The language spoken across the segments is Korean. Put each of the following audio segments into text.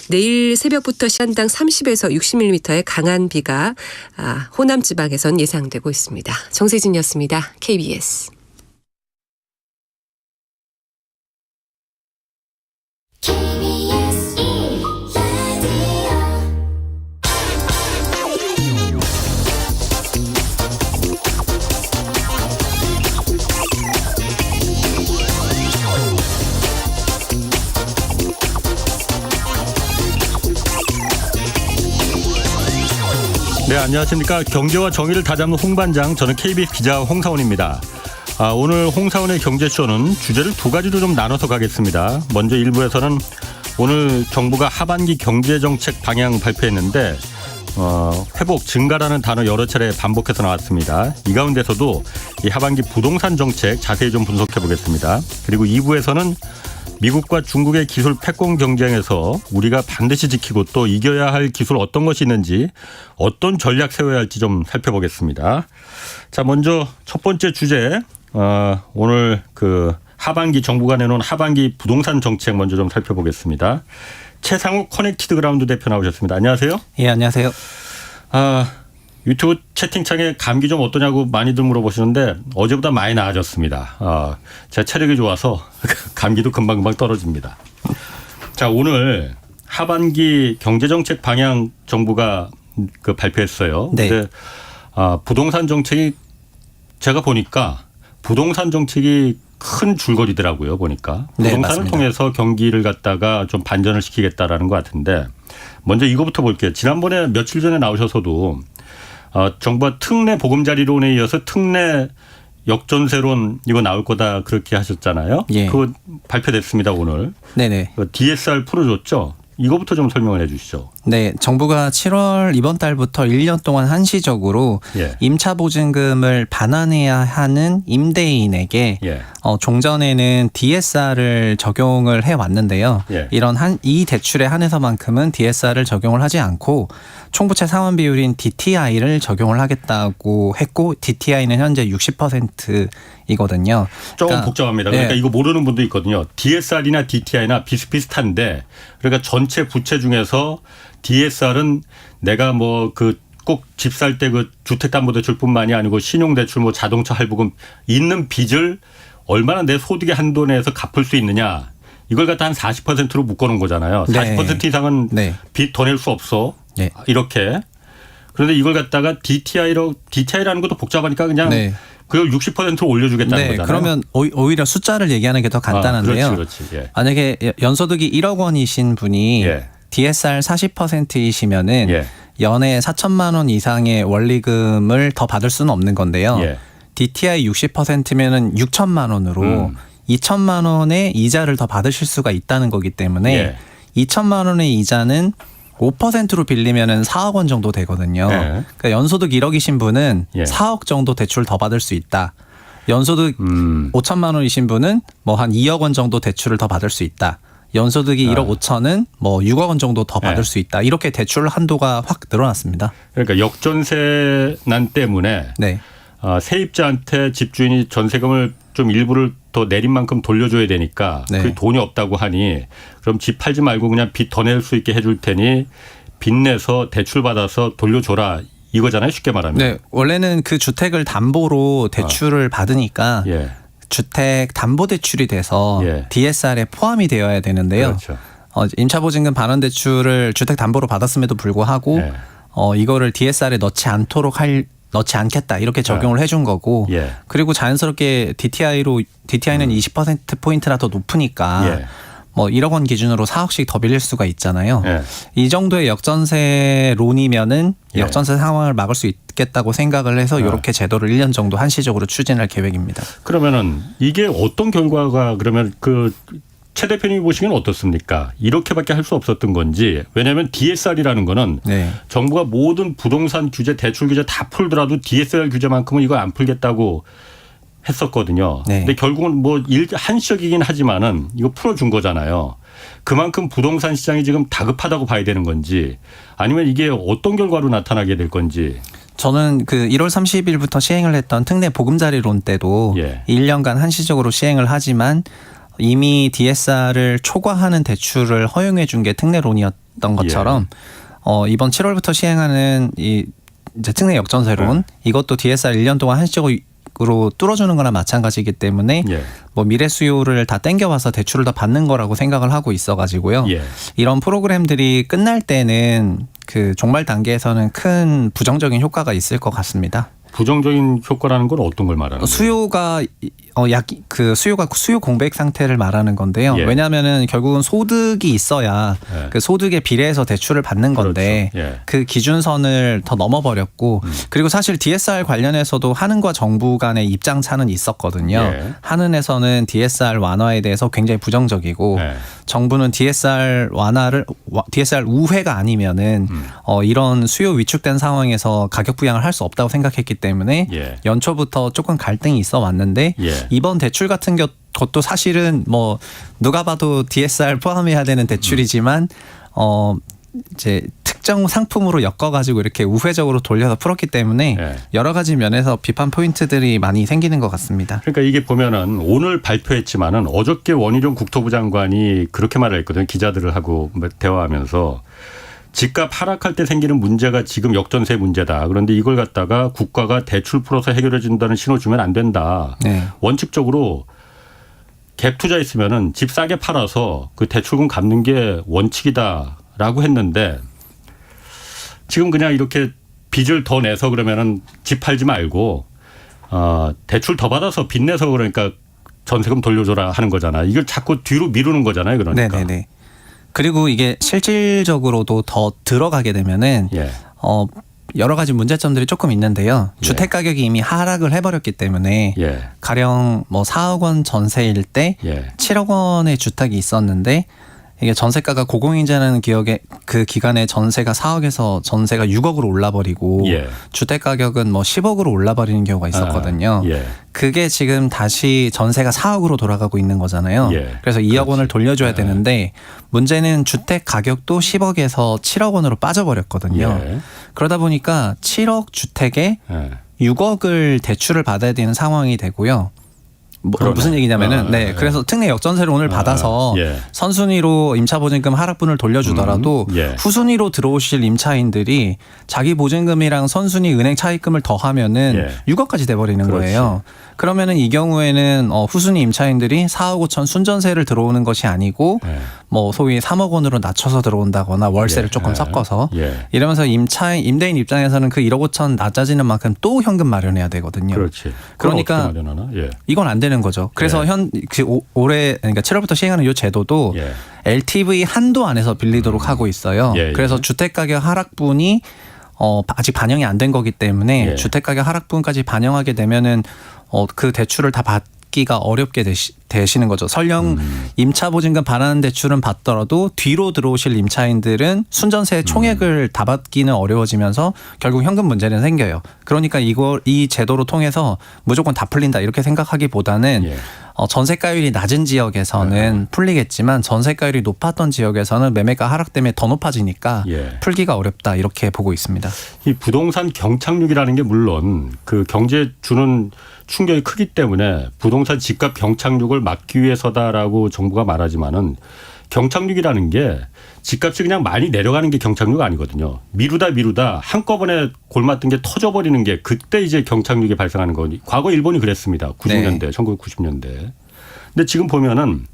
내일 새벽부터 시간당 30에서 60mm의 강한 비가 호남 지방에선 예상되고 있습니다. 정세진이었습니다. KBS. 네, 안녕하십니까. 경제와 정의를 다잡는 홍반장, 저는 KBS 기자 홍사원입니다. 오늘 홍사원의 경제쇼는 주제를 두 가지로 좀 나눠서 가겠습니다. 먼저 1부에서는 오늘 정부가 하반기 경제정책 방향 발표했는데 회복, 증가라는 단어 여러 차례 반복해서 나왔습니다. 이 가운데서도 이 하반기 부동산 정책 자세히 좀 분석해 보겠습니다. 그리고 2부에서는 미국과 중국의 기술 패권 경쟁에서 우리가 반드시 지키고 또 이겨야 할 기술 어떤 것이 있는지, 어떤 전략 세워야 할지 좀 살펴보겠습니다. 자, 먼저 첫 번째 주제, 오늘 하반기 정부가 내놓은 하반기 부동산 정책 먼저 좀 살펴보겠습니다. 최상욱 커넥티드 그라운드 대표 나오셨습니다. 안녕하세요. 예, 안녕하세요. 유튜브 채팅창에 감기 좀 어떠냐고 많이들 물어보시는데 어제보다 많이 나아졌습니다. 제 체력이 좋아서 감기도 금방금방 떨어집니다. 자, 오늘 하반기 경제정책 방향 정부가 발표했어요. 네. 근데 부동산 정책이 제가 보니까 부동산 정책이 큰 줄거리더라고요. 보니까 부동산을 네, 통해서 경기를 갖다가 좀 반전을 시키겠다라는 것 같은데, 먼저 이거부터 볼게요. 지난번에 며칠 전에 나오셔서도 정부가 특례 보금자리론에 이어서 특례 역전세론 이거 나올 거다 그렇게 하셨잖아요. 예. 그거 발표됐습니다 오늘. 네네. DSR 풀어줬죠. 이거부터 좀 설명을 해 주시죠. 네, 정부가 7월 이번 달부터 1년 동안 한시적으로 임차보증금을 반환해야 하는 임대인에게 종전에는 DSR을 적용을 해왔는데요. 이 대출에 한해서만큼은 DSR을 적용을 하지 않고 총부채 상환 비율인 DTI를 적용을 하겠다고 했고, DTI는 현재 60%이거든요. 조금 복잡합니다. 그러니까 이거 모르는 분도 있거든요. DSR이나 DTI나 비슷비슷한데, 그러니까 전체 부채 중에서 DSR은 내가 꼭 집 살 때 주택담보대출뿐만이 아니고 신용대출, 자동차 할부금 있는 빚을 얼마나 내 소득의 한도 내에서 갚을 수 있느냐, 이걸 갖다 한 40%로 묶어놓은 거잖아요. 40% 이상은 빚 더 낼 수 없어. 이렇게. 그런데 이걸 갖다가 DTI라는 것도 복잡하니까 그냥 그걸 60%로 올려주겠다는 거잖아요. 그러면 오히려 숫자를 얘기하는 게 더 간단한데요. 그렇지. 만약에 연소득이 1억 원이신 분이 DSR 40%이시면은 연에 4천만 원 이상의 원리금을 더 받을 수는 없는 건데요. DTI 60%면은 6천만 원으로 2천만 원의 이자를 더 받으실 수가 있다는 거기 때문에 2천만 원의 이자는 5%로 빌리면은 4억 원 정도 되거든요. 그러니까 연소득 1억이신 분은 4억 정도 대출 더 받을 수 있다. 연소득 5천만 원이신 분은 한 2억 원 정도 대출을 더 받을 수 있다. 연소득이 1억 5천은 6억 원 정도 더 받을 수 있다. 이렇게 대출 한도가 확 늘어났습니다. 그러니까 역전세난 때문에 세입자한테 집주인이 전세금을 좀 일부를 더 내린 만큼 돌려줘야 되니까 그 돈이 없다고 하니, 그럼 집 팔지 말고 그냥 빚 더 낼 수 있게 해줄 테니 빚 내서 대출 받아서 돌려줘라, 이거잖아요, 쉽게 말하면. 네, 원래는 그 주택을 담보로 대출을 받으니까 주택 담보대출이 돼서 DSR에 포함이 되어야 되는데요. 그렇죠. 임차보증금 반환 대출을 주택 담보로 받았음에도 불구하고 이거를 DSR에 넣지 않겠다 이렇게 적용을 해준 거고, 그리고 자연스럽게 DTI는 20%포인트나 더 높으니까 1억 원 기준으로 4억씩 더 빌릴 수가 있잖아요. 이 정도의 역전세론이면은 역전세 상황을 막을 수 있겠다고 생각을 해서 이렇게 제도를 1년 정도 한시적으로 추진할 계획입니다. 그러면은 이게 어떤 결과가, 그러면 최 대표님이 보시기엔 어떻습니까? 이렇게밖에 할 수 없었던 건지. 왜냐하면 DSR이라는 거는 정부가 모든 부동산 규제, 대출 규제 다 풀더라도 DSR 규제만큼은 이걸 안 풀겠다고 했었거든요. 근데 결국은 한시적이긴 하지만은 이거 풀어준 거잖아요. 그만큼 부동산 시장이 지금 다급하다고 봐야 되는 건지, 아니면 이게 어떤 결과로 나타나게 될 건지. 저는 1월 30일부터 시행을 했던 특례 보금자리론 때도 1년간 한시적으로 시행을 하지만 이미 DSR을 초과하는 대출을 허용해 준 게 특례론이었던 것처럼 이번 7월부터 시행하는 이 이제 특례 역전세론 이것도 DSR 1년 동안 한시적으로 뚫어주는 거나 마찬가지이기 때문에 뭐 미래 수요를 다 땡겨와서 대출을 더 받는 거라고 생각을 하고 있어가지고요. 이런 프로그램들이 끝날 때는 그 종말 단계에서는 큰 부정적인 효과가 있을 것 같습니다. 부정적인 효과라는 건 어떤 걸 말하는 거예요? 수요가 수요 공백 상태를 말하는 건데요. 왜냐하면은 결국은 소득이 있어야 그 소득에 비례해서 대출을 받는 건데 그 기준선을 더 넘어버렸고 그리고 사실 DSR 관련해서도 한은과 정부 간의 입장 차는 있었거든요. 한은에서는 DSR 완화에 대해서 굉장히 부정적이고 정부는 DSR 우회가 아니면은 이런 수요 위축된 상황에서 가격 부양을 할 수 없다고 생각했기 때문에 연초부터 조금 갈등이 있어 왔는데 이번 대출 같은 것도 사실은 뭐 누가 봐도 DSR 포함해야 되는 대출이지만 이제 특정 상품으로 엮어가지고 이렇게 우회적으로 돌려서 풀었기 때문에 여러 가지 면에서 비판 포인트들이 많이 생기는 것 같습니다. 그러니까 이게 보면은 오늘 발표했지만은 어저께 원희룡 국토부 장관이 그렇게 말을 했거든요. 기자들을 하고 대화하면서 집값 하락할 때 생기는 문제가 지금 역전세 문제다. 그런데 이걸 갖다가 국가가 대출 풀어서 해결해 준다는 신호 주면 안 된다. 원칙적으로 갭 투자했으면은 집 싸게 팔아서 그 대출금 갚는 게 원칙이다라고 했는데 지금 그냥 이렇게 빚을 더 내서 그러면은 집 팔지 말고 대출 더 받아서 빚 내서 그러니까 전세금 돌려줘라 하는 거잖아. 이걸 자꾸 뒤로 미루는 거잖아요. 그러니까. 네네네. 그리고 이게 실질적으로도 더 들어가게 되면은 여러 가지 문제점들이 조금 있는데요. 주택 가격이 이미 하락을 해버렸기 때문에 가령 뭐 4억 원 전세일 때 7억 원의 주택이 있었는데 이게 전세가가 고공행진하는 그 기간에 전세가 4억에서 전세가 6억으로 올라버리고 주택 가격은 뭐 10억으로 올라버리는 경우가 있었거든요. 그게 지금 다시 전세가 4억으로 돌아가고 있는 거잖아요. 그래서 2억 원을 돌려줘야 되는데 문제는 주택 가격도 10억에서 7억 원으로 빠져버렸거든요. 그러다 보니까 7억 주택에 6억을 대출을 받아야 되는 상황이 되고요. 무슨 얘기냐면은 그래서 특례 역전세론을 받아서 선순위로 임차보증금 하락분을 돌려주더라도 후순위로 들어오실 임차인들이 자기 보증금이랑 선순위 은행 차입금을 더하면은 6억까지 돼버리는 거예요. 그러면은 이 경우에는 후순위 임차인들이 4억 5천 순전세를 들어오는 것이 아니고 뭐 소위 3억 원으로 낮춰서 들어온다거나 월세를 조금 섞어서 이러면서 임대인 입장에서는 그 1억 5천 낮아지는 만큼 또 현금 마련해야 되거든요. 그러니까 이건 안 되는 거죠. 그래서 올해 그러니까 7월부터 시행하는 이 제도도 LTV 한도 안에서 빌리도록 하고 있어요. 그래서 주택가격 하락분이 아직 반영이 안 된 거기 때문에 주택가격 하락분까지 반영하게 되면은 그 대출을 다 받기가 어렵게 되시는 거죠. 설령 임차보증금 반환 대출은 받더라도 뒤로 들어오실 임차인들은 순전세 총액을 다 받기는 어려워지면서 결국 현금 문제는 생겨요. 그러니까 이 제도로 통해서 무조건 다 풀린다 이렇게 생각하기보다는 전세가율이 낮은 지역에서는 풀리겠지만 전세가율이 높았던 지역에서는 매매가 하락 때문에 더 높아지니까 풀기가 어렵다 이렇게 보고 있습니다. 이 부동산 경착륙이라는 게 물론 그 경제에 주는 충격이 크기 때문에 부동산 집값 경착륙을 막기 위해서다라고 정부가 말하지만은 경착륙이라는 게 집값이 그냥 많이 내려가는 게 경착륙 아니거든요. 미루다 한꺼번에 골맞던 게 터져버리는 게 그때 이제 경착륙이 발생하는 거니. 과거 일본이 그랬습니다. 90년대, 1990년대. 근데 지금 보면은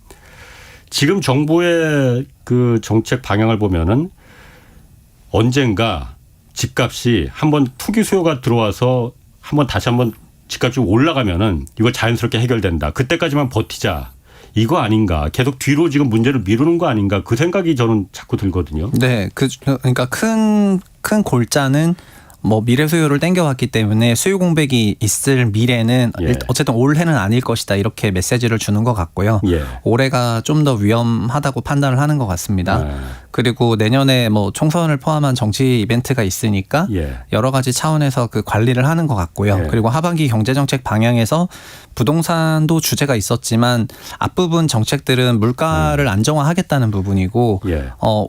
지금 정부의 그 정책 방향을 보면은 언젠가 집값이 한번 투기 수요가 들어와서 다시 한번 집값이 올라가면은 이거 자연스럽게 해결된다. 그때까지만 버티자. 이거 아닌가. 계속 뒤로 지금 문제를 미루는 거 아닌가. 그 생각이 저는 자꾸 들거든요. 네. 그러니까 큰 골자는 뭐 미래 수요를 땡겨왔기 때문에 수요 공백이 있을 미래는 어쨌든 올해는 아닐 것이다 이렇게 메시지를 주는 것 같고요. 올해가 좀 더 위험하다고 판단을 하는 것 같습니다. 그리고 내년에 뭐 총선을 포함한 정치 이벤트가 있으니까 여러 가지 차원에서 그 관리를 하는 것 같고요. 그리고 하반기 경제정책 방향에서 부동산도 주제가 있었지만 앞부분 정책들은 물가를 안정화하겠다는 부분이고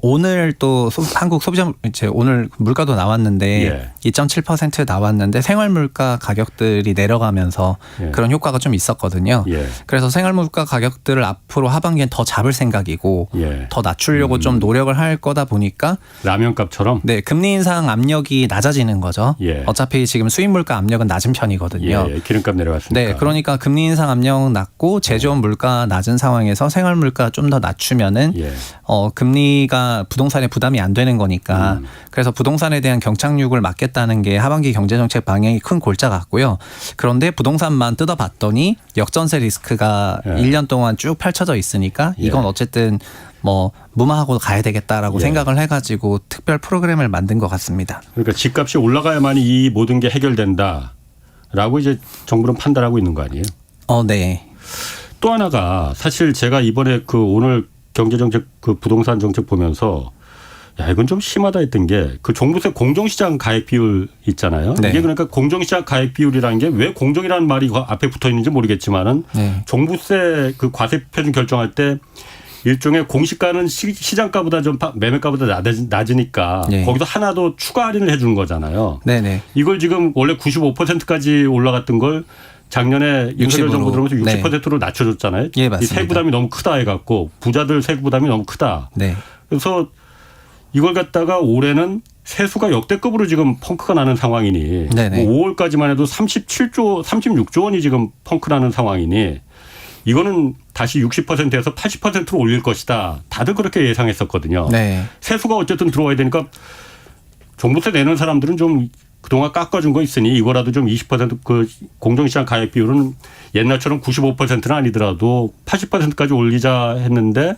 오늘 또 한국 소비자 오늘 물가도 나왔는데 2.7% 나왔는데 생활물가 가격들이 내려가면서 예. 그런 효과가 좀 있었거든요. 예. 그래서 생활물가 가격들을 앞으로 하반기엔 더 잡을 생각이고 예. 더 낮추려고 좀 노력을 할 거다 보니까 라면값처럼 네, 금리 인상 압력이 낮아지는 거죠. 예. 어차피 지금 수입물가 압력은 낮은 편이거든요. 예. 기름값 내려갔으니까. 네, 그러니까 금리 인상 압력 낮고 제조업 물가 낮은 상황에서 생활물가 좀 더 낮추면은 예. 금리가 부동산에 부담이 안 되는 거니까 그래서 부동산에 대한 경착륙을 막겠다는 게 하반기 경제정책 방향이 큰 골자 같고요. 그런데 부동산만 뜯어봤더니 역전세 리스크가 예. 1년 동안 쭉 펼쳐져 있으니까 이건 예. 어쨌든 뭐 무마하고 가야 되겠다라고 예. 생각을 해가지고 특별 프로그램을 만든 것 같습니다. 그러니까 집값이 올라가야만이 이 모든 게 해결된다라고 이제 정부는 판단하고 있는 거 아니에요? 네. 또 하나가 사실 제가 이번에 그 오늘 경제정책 그 부동산 정책 보면서 야 이건 좀 심하다 했던 게 그 종부세 공정시장 가액 비율 있잖아요. 네. 이게 그러니까 공정시장 가액 비율이라는 게 왜 공정이라는 말이 앞에 붙어 있는지 모르겠지만은 네. 종부세 그 과세 표준 결정할 때 일종의 공시가는 시장가보다 좀 매매가보다 낮으니까 네. 거기서 하나 더 추가 할인을 해 주는 거잖아요. 네네. 이걸 지금 원래 95%까지 올라갔던 걸 작년에 윤석열 정부 들어오면서 60%로 낮춰줬잖아요. 예, 이 맞습니다. 세부 부담이 너무 크다 해갖고 부자들 세부 부담이 너무 크다. 네. 그래서 이걸 갖다가 올해는 세수가 역대급으로 지금 펑크가 나는 상황이니 네네. 뭐 5월까지만 해도 36조 원이 지금 펑크 나는 상황이니 이거는 다시 60%에서 80%로 올릴 것이다. 다들 그렇게 예상했었거든요. 네. 세수가 어쨌든 들어와야 되니까 종부세 내는 사람들은 좀 그동안 깎아준 거 있으니 이거라도 좀 20%그 공정시장 가액 비율은 옛날처럼 95%는 아니더라도 80%까지 올리자 했는데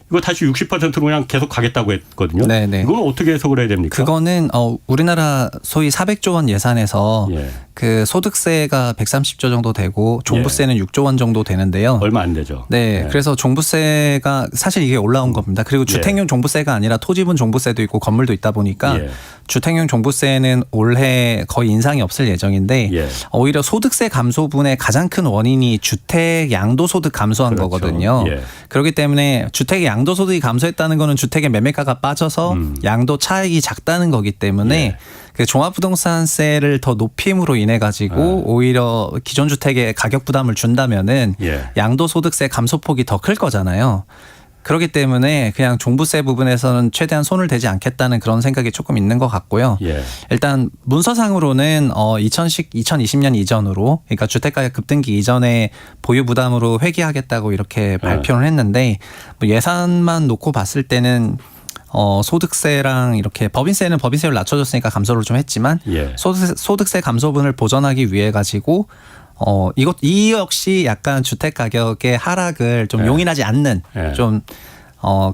이거 다시 60%로 그냥 계속 가겠다고 했거든요. 네네. 이건 어떻게 해석을 해야 됩니까? 그거는 우리나라 소위 400조 원 예산에서 예. 그 소득세가 130조 정도 되고 종부세는 6조 원 정도 되는데요. 얼마 안 되죠. 네, 예. 그래서 종부세가 사실 이게 올라온 겁니다. 그리고 주택용 종부세가 아니라 토지분 종부세도 있고 건물도 있다 보니까 예. 주택용 종부세는 올해 거의 인상이 없을 예정인데 예. 오히려 소득세 감소분의 가장 큰 원인이 주택 양도소득 감소한 그렇죠. 거거든요. 예. 그렇기 때문에 주택의 양도소득이 감소했다는 거는 주택의 매매가가 빠져서 양도 차익이 작다는 거기 때문에 예. 그 종합부동산세를 더 높임으로 인해 가지고 오히려 기존 주택에 가격 부담을 준다면은 예. 양도소득세 감소폭이 더 클 거잖아요. 그렇기 때문에 그냥 종부세 부분에서는 최대한 손을 대지 않겠다는 그런 생각이 조금 있는 것 같고요. 예. 일단 문서상으로는 2020년 이전으로 그러니까 주택가격 급등기 이전에 보유 부담으로 회귀하겠다고 이렇게 발표를 했는데 뭐 예산만 놓고 봤을 때는 소득세랑 이렇게 법인세는 법인세를 낮춰줬으니까 감소를 좀 했지만 예. 소득세 감소분을 보전하기 위해 가지고 이 역시 약간 주택 가격의 하락을 좀 예. 용인하지 않는 예. 좀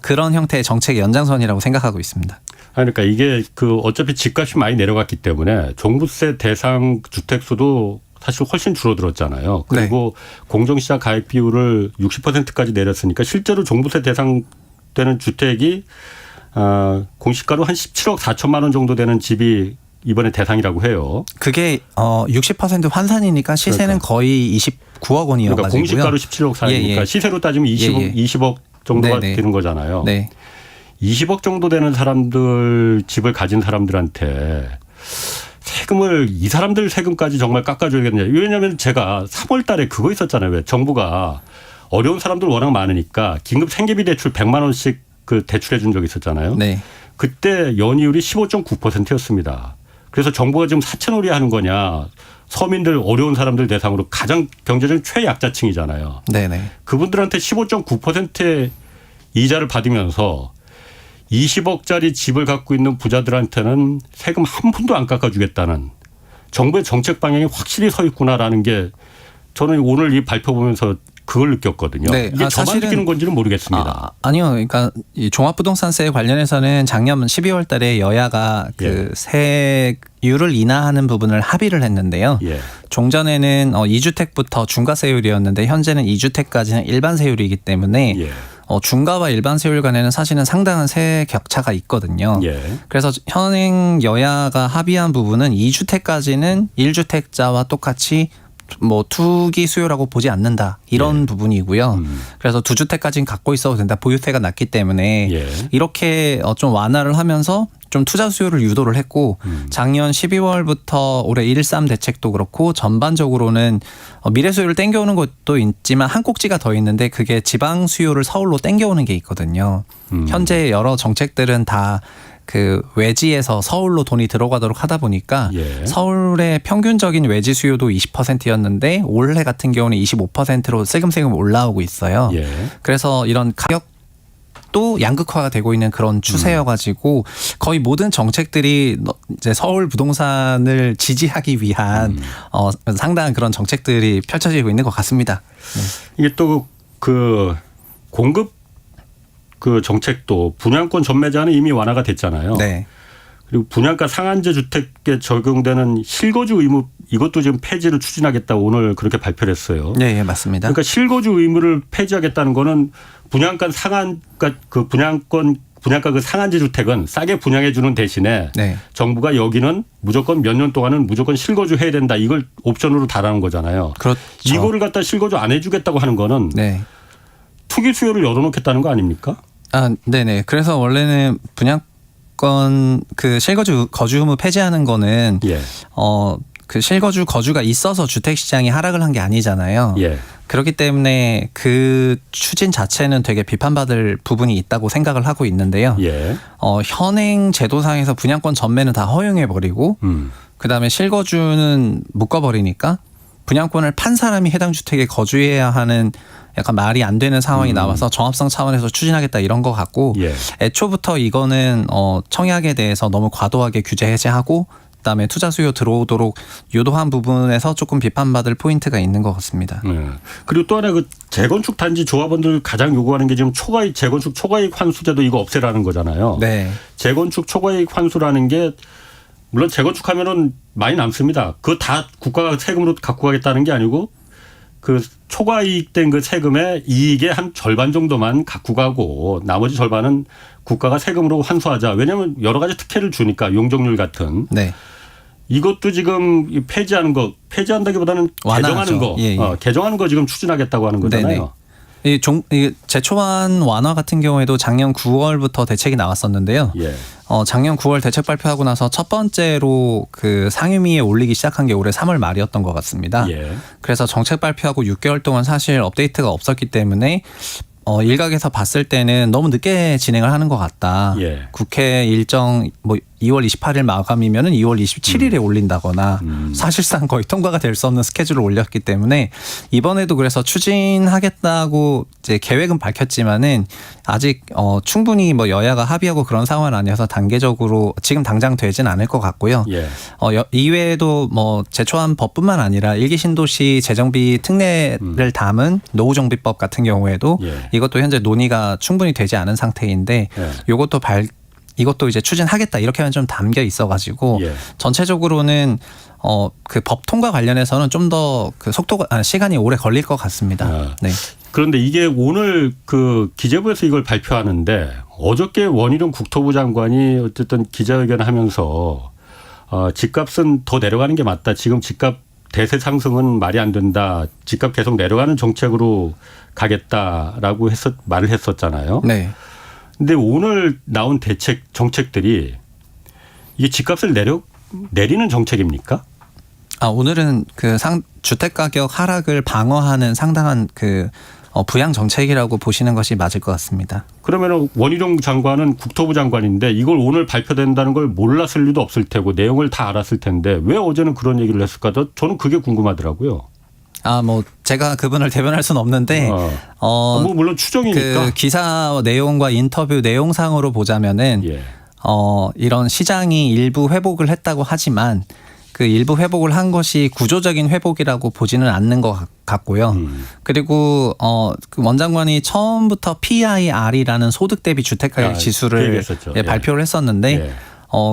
그런 형태의 정책의 연장선이라고 생각하고 있습니다. 그러니까 이게 그 어차피 집값이 많이 내려갔기 때문에 종부세 대상 주택수도 사실 훨씬 줄어들었잖아요. 그리고 공정시장 가액 비율을 60%까지 내렸으니까 실제로 종부세 대상 되는 주택이 공시가로 한 17억 4천만 원 정도 되는 집이 이번에 대상이라고 해요. 그게 60% 환산이니까 시세는 그러니까. 거의 29억 원이어가지고요. 그러니까 공시가로 17억 4이니까 시세로 따지면 20억 정도가 네네. 되는 거잖아요. 네. 20억 정도 되는 사람들 집을 가진 사람들한테 세금을 이 사람들 세금까지 정말 깎아줘야겠냐. 왜냐하면 제가 3월 달에 그거 있었잖아요. 왜 정부가 어려운 사람들 워낙 많으니까 긴급 생계비 대출 100만 원씩 그 대출해 준 적이 있었잖아요. 네. 그때 연이율이 15.9%였습니다. 그래서 정부가 지금 사채놀이 하는 거냐. 서민들 어려운 사람들 대상으로 가장 경제적 최약자층이잖아요. 네네. 그분들한테 15.9%의 이자를 받으면서 20억짜리 집을 갖고 있는 부자들한테는 세금 한 푼도 안 깎아주겠다는 정부의 정책 방향이 확실히 서 있구나라는 게 저는 오늘 이 발표 보면서 그걸 느꼈거든요. 네. 이게 저만 느끼는 건지는 모르겠습니다. 아니요. 그러니까 이 종합부동산세 관련해서는 작년 12월 달에 여야가 그 세율을 인하하는 부분을 합의를 했는데요. 예. 종전에는 2주택부터 중과세율이었는데 현재는 2주택까지는 일반세율이기 때문에 예. 중과와 일반 세율 간에는 사실은 상당한 세 격차가 있거든요. 예. 그래서 현행 여야가 합의한 부분은 2주택까지는 1주택자와 똑같이 뭐 투기 수요라고 보지 않는다 이런 예. 부분이고요. 그래서 2주택까지는 갖고 있어도 된다. 보유세가 낮기 때문에 예. 이렇게 좀 완화를 하면서 좀 투자 수요를 유도를 했고 작년 12월부터 올해 1.3 대책도 그렇고 전반적으로는 미래 수요를 땡겨오는 것도 있지만 한 꼭지가 더 있는데 그게 지방 수요를 서울로 땡겨오는 게 있거든요. 현재 여러 정책들은 다 그 외지에서 서울로 돈이 들어가도록 하다 보니까 예. 서울의 평균적인 외지 수요도 20%였는데 올해 같은 경우는 25%로 슬금슬금 올라오고 있어요. 예. 그래서 이런 가격도 양극화가 되고 있는 그런 추세여가지고 거의 모든 정책들이 이제 서울 부동산을 지지하기 위한 상당한 그런 정책들이 펼쳐지고 있는 것 같습니다. 이게 또 그 공급 그 정책도 분양권 전매제한은 이미 완화가 됐잖아요. 네. 그리고 분양가 상한제 주택에 적용되는 실거주 의무 이것도 지금 폐지를 추진하겠다고 오늘 그렇게 발표를 했어요. 네, 예, 맞습니다. 그러니까 실거주 의무를 폐지하겠다는 거는 분양가 상한 그 분양가 그 상한제 주택은 싸게 분양해 주는 대신에 네. 정부가 여기는 무조건 몇 년 동안은 무조건 실거주 해야 된다. 이걸 옵션으로 달하는 거잖아요. 그렇죠. 이거를 갖다 실거주 안 해주겠다고 하는 거는 네. 투기 수요를 열어놓겠다는 거 아닙니까? 아, 네네. 그래서 원래는 분양권 그 실거주 거주 의무 폐지하는 거는 예. 그 실거주 거주가 있어서 주택 시장이 하락을 한 게 아니잖아요. 예. 그렇기 때문에 그 추진 자체는 되게 비판받을 부분이 있다고 생각을 하고 있는데요. 예. 현행 제도상에서 분양권 전매는 다 허용해 버리고 그다음에 실거주는 묶어버리니까 분양권을 판 사람이 해당 주택에 거주해야 하는 약간 말이 안 되는 상황이 나와서 정합성 차원에서 추진하겠다 이런 것 같고 예. 애초부터 이거는 청약에 대해서 너무 과도하게 규제 해제하고 그다음에 투자 수요 들어오도록 유도한 부분에서 조금 비판받을 포인트가 있는 것 같습니다. 네. 그리고 또 하나 그 재건축 단지 조합원들 가장 요구하는 게 지금 재건축 초과이익 환수제도 이거 없애라는 거잖아요. 네. 재건축 초과이익 환수라는 게 물론 재건축하면은 많이 남습니다. 그거 다 국가가 세금으로 갖고 가겠다는 게 아니고 그 초과이익된 그 세금의 이익의 한 절반 정도만 갖고 가고 나머지 절반은 국가가 세금으로 환수하자. 왜냐하면 여러 가지 특혜를 주니까 용적률 같은. 네. 이것도 지금 폐지한다기보다는 완화하죠. 개정하는 거. 예. 개정하는 거 지금 추진하겠다고 하는 거잖아요. 이 제초안 완화 같은 경우에도 작년 9월부터 대책이 나왔었는데요. 예. 작년 9월 대책 발표하고 나서 첫 번째로 그 상임위에 올리기 시작한 게 올해 3월 말이었던 것 같습니다. 예. 그래서 정책 발표하고 6개월 동안 사실 업데이트가 없었기 때문에 일각에서 봤을 때는 너무 늦게 진행을 하는 것 같다. 예. 국회 일정 2월 28일 마감이면은 2월 27일에 올린다거나 사실상 거의 통과가 될 수 없는 스케줄을 올렸기 때문에 이번에도 그래서 추진하겠다고 이제 계획은 밝혔지만은 아직 충분히 여야가 합의하고 그런 상황은 아니어서 단계적으로 지금 당장 되진 않을 것 같고요. 예. 이외에도 제초안 법뿐만 아니라 일기 신도시 재정비 특례를 담은 노후정비법 같은 경우에도 예. 이것도 현재 논의가 충분히 되지 않은 상태인데 예. 이것도 이제 추진하겠다 이렇게만 좀 담겨 있어가지고 예. 전체적으로는 그 법 통과 관련해서는 좀 더 그 시간이 오래 걸릴 것 같습니다. 네. 그런데 이게 오늘 그 기재부에서 이걸 발표하는데 어저께 원희룡 국토부 장관이 어쨌든 기자회견을 하면서 집값은 더 내려가는 게 맞다. 지금 집값 대세 상승은 말이 안 된다. 집값 계속 내려가는 정책으로 가겠다라고 말을 했었잖아요. 네. 근데 오늘 나온 정책들이 이게 집값을 내리는 정책입니까? 오늘은 그 주택 가격 하락을 방어하는 상당한 그 부양 정책이라고 보시는 것이 맞을 것 같습니다. 그러면 원희룡 장관은 국토부 장관인데 이걸 오늘 발표된다는 걸 몰랐을 리도 없을 테고 내용을 다 알았을 텐데 왜 어제는 그런 얘기를 했을까? 저는 그게 궁금하더라고요. 제가 그분을 대변할 수는 없는데 물론 추정이니까. 그 기사 내용과 인터뷰 내용상으로 보자면은 예. 이런 시장이 일부 회복을 했다고 하지만 그 일부 회복을 한 것이 구조적인 회복이라고 보지는 않는 것 같고요. 그리고 그 원 장관이 처음부터 PIR이라는 소득 대비 주택 가격 지수를 발표를 했었는데 예.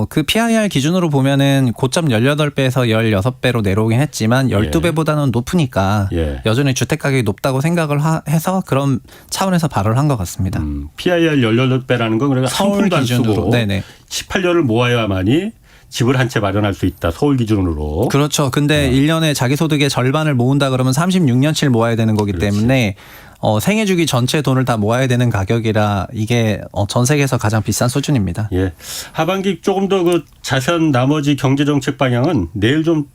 그 PIR 기준으로 보면은 고점 18배에서 16배로 내려오긴 했지만 12배보다는 높으니까 여전히 주택 가격이 높다고 생각을 해서 그런 차원에서 발언을 한 것 같습니다. PIR 18배라는 건 그러니까 한 푼도 안 쓰고 18년을 모아야만이 집을 한 채 마련할 수 있다. 서울 기준으로. 그렇죠. 근데 1년에 자기 소득의 절반을 모은다 그러면 36년치를 모아야 되는 거기 그렇지. 때문에 생애 주기 전체 돈을 다 모아야 되는 가격이라 이게 전 세계에서 가장 비싼 수준입니다. 예. 하반기 조금 더 그 자세한 나머지 경제 정책 방향은 내일 좀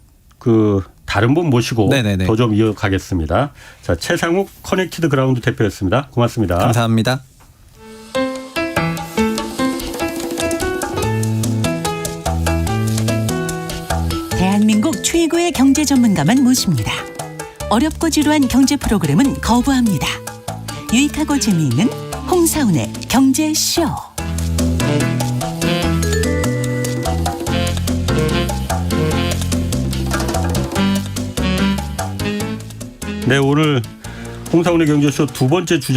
다른 분 모시고 더 좀 이어가겠습니다. 자, 최상욱 커넥티드 그라운드 대표였습니다. 고맙습니다. 감사합니다. 대한민국 최고의 경제 전문가만 모십니다. 어렵고 지루한 경제 프로그램은 거부합니다. 유익하고 재미있는 홍사훈의 경제쇼. 네, 오늘 홍사훈의 경제쇼 두 번째 주제